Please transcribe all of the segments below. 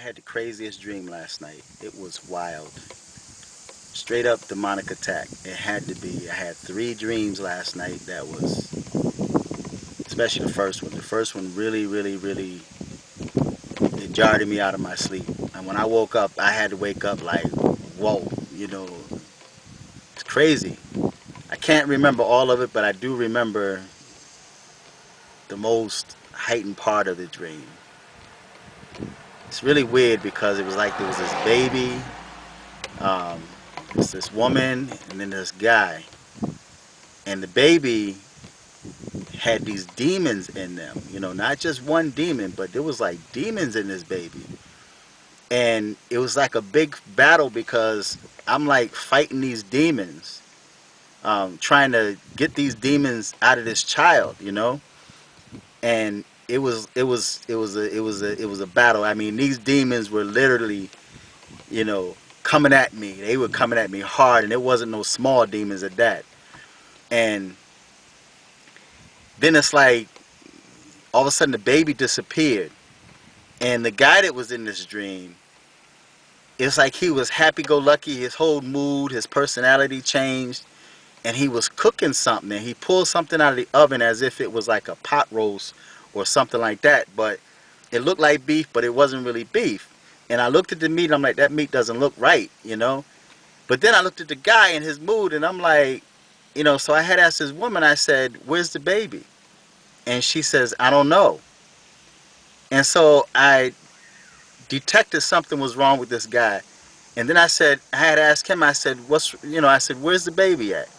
had the craziest dream last night. It was wild. Straight up demonic attack. It had to be. I had 3 dreams last night that was, especially the first one. The first one really, really, really, it jarred me out of my sleep. And when I woke up, I had to wake up like, whoa, it's crazy. I can't remember all of it, but I do remember the most heightened part of the dream. It's really weird because it was like there was this baby, um, it's this woman, and then this guy. And the baby had these demons in them, not just one demon, but there was like demons in this baby. And it was like a big battle because I'm like fighting these demons, trying to get these demons out of this child. And it was a battle. I mean, these demons were literally, you know, coming at me. They were coming at me hard, and it wasn't no small demons at that. And then it's like all of a sudden the baby disappeared, and the guy that was in this dream, it's like he was happy-go-lucky. His whole mood, his personality changed, and he was cooking something, and he pulled something out of the oven as if it was like a pot roast or something like that, but it looked like beef, but it wasn't really beef. And I looked at the meat, and I'm like, that meat doesn't look right. But then I looked at the guy and his mood, and I'm like, so I had asked this woman, I said, where's the baby? And she says, I don't know. And so I detected something was wrong with this guy. And then I had asked him, I said, I said, where's the baby at?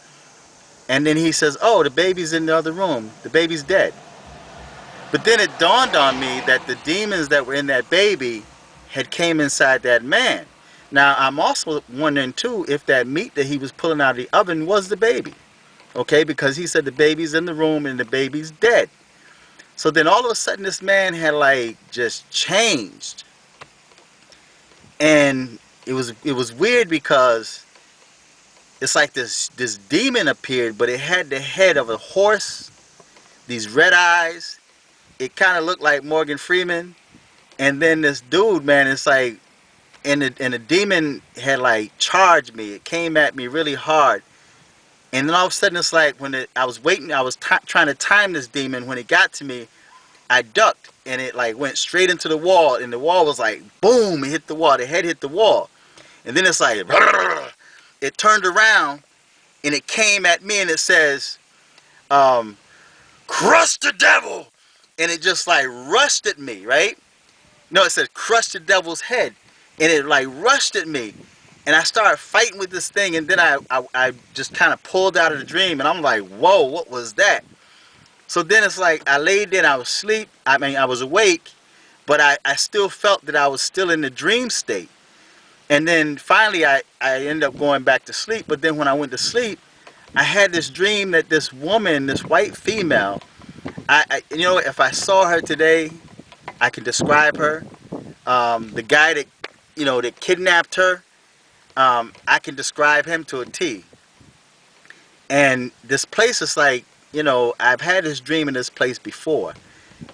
And then he says, oh, the baby's in the other room. The baby's dead. But then it dawned on me that the demons that were in that baby had came inside that man. Now, I'm also wondering, too, if that meat that he was pulling out of the oven was the baby. Okay, because he said the baby's in the room and the baby's dead. So then all of a sudden this man had like just changed. And it was weird because it's like this demon appeared, but it had the head of a horse, these red eyes. It kind of looked like Morgan Freeman. And then this dude, man, it's like, and the demon had like charged me. It came at me really hard. And then all of a sudden it's like I was waiting, I was trying to time this demon. When it got to me, I ducked, and it like went straight into the wall, and the wall was like boom, it hit the wall, the head hit the wall. And then it's like it turned around, and it came at me, and it says, crush the devil. And it just like rushed at me, right? No, it said crush the devil's head. And it like rushed at me. And I started fighting with this thing, and then I just kind of pulled out of the dream, and I'm like, whoa, what was that? So then it's like I laid there and I was asleep. I mean, I was awake, but I still felt that I was still in the dream state. And then finally I ended up going back to sleep. But then when I went to sleep, I had this dream that this woman, this white female, if I saw her today, I can describe her. The guy that kidnapped her, I can describe him to a T. And this place is like, I've had this dream in this place before.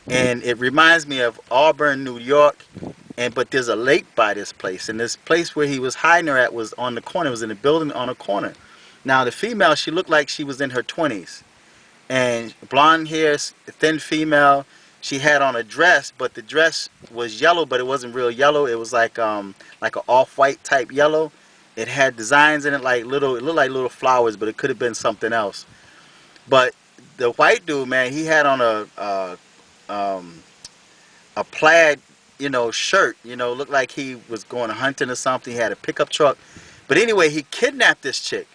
And it reminds me of Auburn, New York. But there's a lake by this place. And this place where he was hiding her at was on the corner. It was in a building on a corner. Now, the female, she looked like she was in her 20s. And blonde hair, thin female. She had on a dress, but the dress was yellow, but it wasn't real yellow. It was like an off-white type yellow. It had designs in it, it looked like little flowers, but it could have been something else. But the white dude, man, he had on a plaid, shirt. Looked like he was going hunting or something. He had a pickup truck. But anyway, he kidnapped this chick,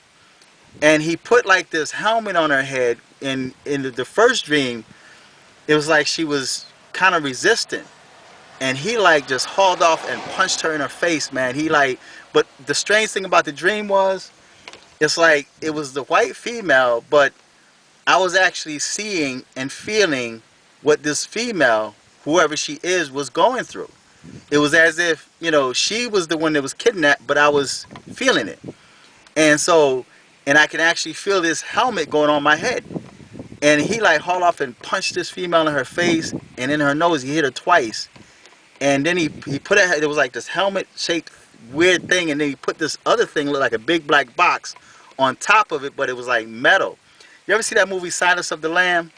and he put like this helmet on her head. In the first dream, it was like she was kind of resistant, and he like just hauled off and punched her in her face, man. But the strange thing about the dream was, it's like it was the white female, but I was actually seeing and feeling what this female, whoever she is, was going through. It was as if, she was the one that was kidnapped, but I was feeling it. And so, and I can actually feel this helmet going on my head. And he like hauled off and punched this female in her face, and in her nose. He hit her twice. And then he put it. It was like this helmet shaped weird thing, and then he put this other thing looked like a big black box on top of it, but it was like metal. You ever see that movie Silence of the Lamb?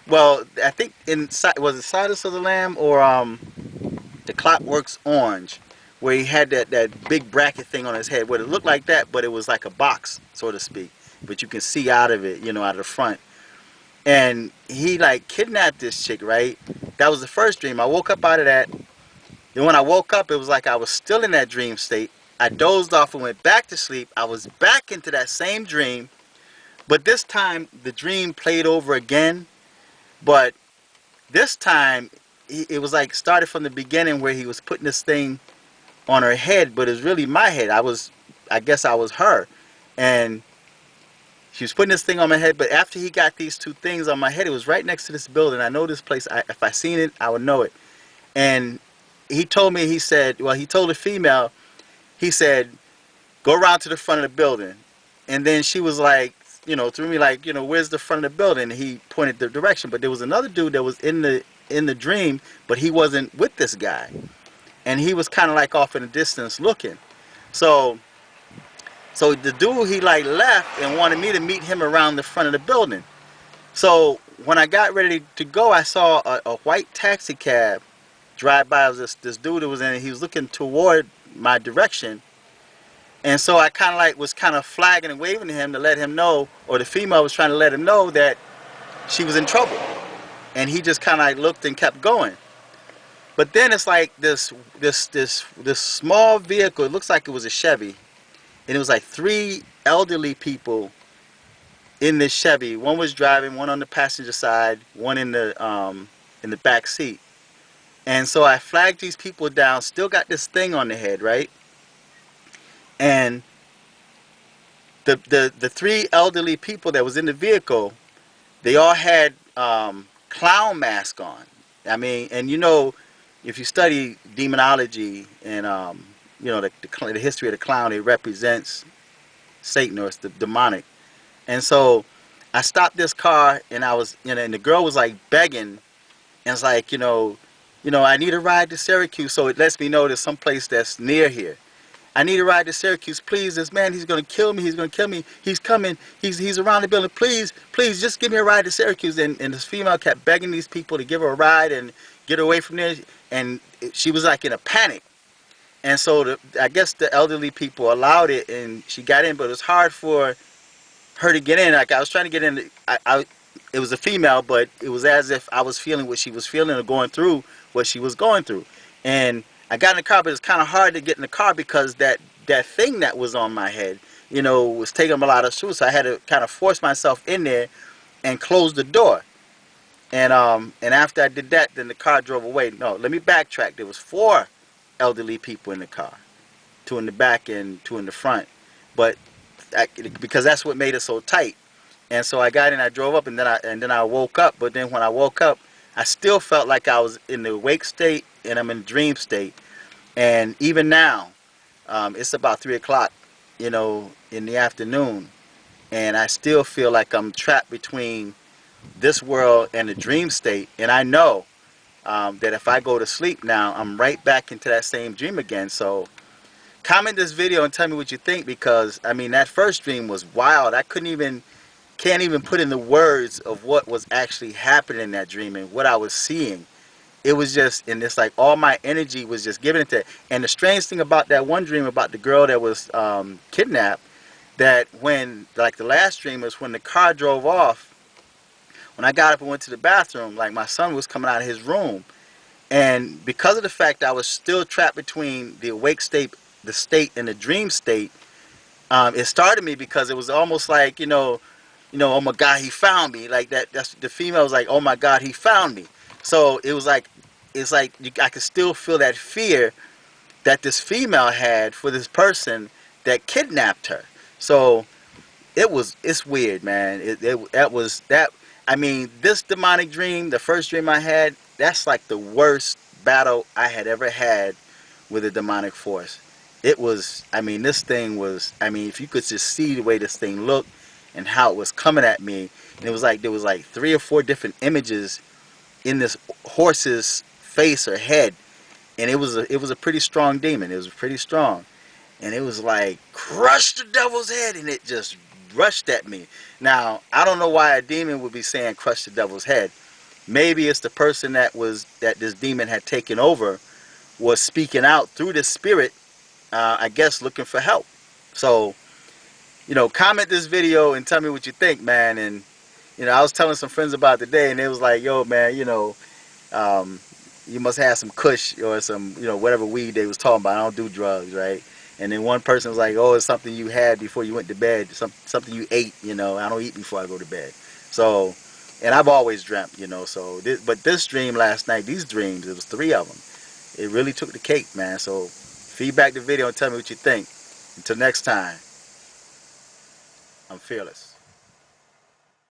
Well, I think was it Silence of the Lamb or The Clockwork's Orange, where he had that big bracket thing on his head, where it looked like that, but it was like a box, so to speak. But you can see out of it, out of the front. And he like kidnapped this chick, right? That was the first dream. I woke up out of that. Then when I woke up, it was like I was still in that dream state. I dozed off and went back to sleep. I was back into that same dream, but this time the dream played over again. But this time it was like started from the beginning where he was putting this thing on her head, but it was really my head. I guess I was her. And she was putting this thing on my head, but after he got these two things on my head, it was right next to this building. I know this place. If I seen it, I would know it. And he told me, he said, well, he told the female, he said, go around to the front of the building. And then she was like, threw me like, where's the front of the building? And he pointed the direction. But there was another dude that was in the dream, but he wasn't with this guy. And he was kind of like off in the distance looking. So the dude, he like left and wanted me to meet him around the front of the building. So when I got ready to go, I saw a white taxi cab drive by. This dude that was in it. He was looking toward my direction. And so I kind of like was kind of flagging and waving to him to let him know, or the female was trying to let him know that she was in trouble. And he just kind of like looked and kept going. But then it's like this small vehicle. It looks like it was a Chevy, and it was like three elderly people in this Chevy. One was driving, one on the passenger side, one in the back seat. And so I flagged these people down. Still got this thing on the head, right? And the three elderly people that was in the vehicle, they all had clown masks on. I mean, and if you study demonology and the history of the clown, it represents Satan, or it's the demonic. And so I stopped this car, and I was, and the girl was like begging, and it's like, I need a ride to Syracuse, so it lets me know there's some place that's near here. I need a ride to Syracuse, please. This man, he's gonna kill me. He's gonna kill me. He's coming. He's around the building. Please, please, just give me a ride to Syracuse. And this female kept begging these people to give her a ride and get her away from there. And she was like in a panic. And so I guess the elderly people allowed it, and she got in. But it was hard for her to get in. Like I was trying to get in. It was a female, but it was as if I was feeling what she was feeling or going through what she was going through. And I got in the car, but it's kind of hard to get in the car because that thing that was on my head, was taking a lot of shoes. So I had to kind of force myself in there and close the door. And after I did that, then the car drove away. No, let me backtrack. There was 4 elderly people in the car, 2 in the back and 2 in the front. Because that's what made it so tight. And so I got in, I drove up, and then I woke up. But then when I woke up, I still felt like I was in the awake state and I'm in the dream state. And even now, it's about 3 o'clock, in the afternoon, and I still feel like I'm trapped between this world and the dream state. And I know that if I go to sleep now, I'm right back into that same dream again. So comment this video and tell me what you think, because I mean, that first dream was wild. I can't even put in the words of what was actually happening in that dream and what I was seeing. It was just, and it's like all my energy was just given it to. And the strange thing about that one dream about the girl that was kidnapped, that when, like the last dream was when the car drove off, when I got up and went to the bathroom, like my son was coming out of his room. And because of the fact I was still trapped between the awake state, the state, and the dream state, it started me because it was almost like, oh my God, he found me. Like that's the female was like, oh my God, he found me. So it was like, I could still feel that fear that this female had for this person that kidnapped her. So it's weird, man. I mean, this demonic dream, the first dream I had, that's like the worst battle I had ever had with a demonic force. It was, I mean, this thing was, I mean, if you could just see the way this thing looked and how it was coming at me, and it was like, there was like 3 or 4 different images in this horse's face or head, and it was a pretty strong demon. It was pretty strong, and it was like, crush the devil's head, and it just rushed at me. Now I don't know why a demon would be saying crush the devil's head. Maybe it's the person that this demon had taken over was speaking out through the spirit, I guess looking for help. So, comment this video and tell me what you think, man. And, I was telling some friends about it today, and they was like, yo, man, um, you must have some kush or some, whatever weed they was talking about. I don't do drugs, right? And then one person was like, oh, it's something you had before you went to bed, something you ate, I don't eat before I go to bed. So, and I've always dreamt, so but this dream last night, these dreams, it was 3 of them. It really took the cake, man. So feedback the video and tell me what you think. Until next time, I'm fearless.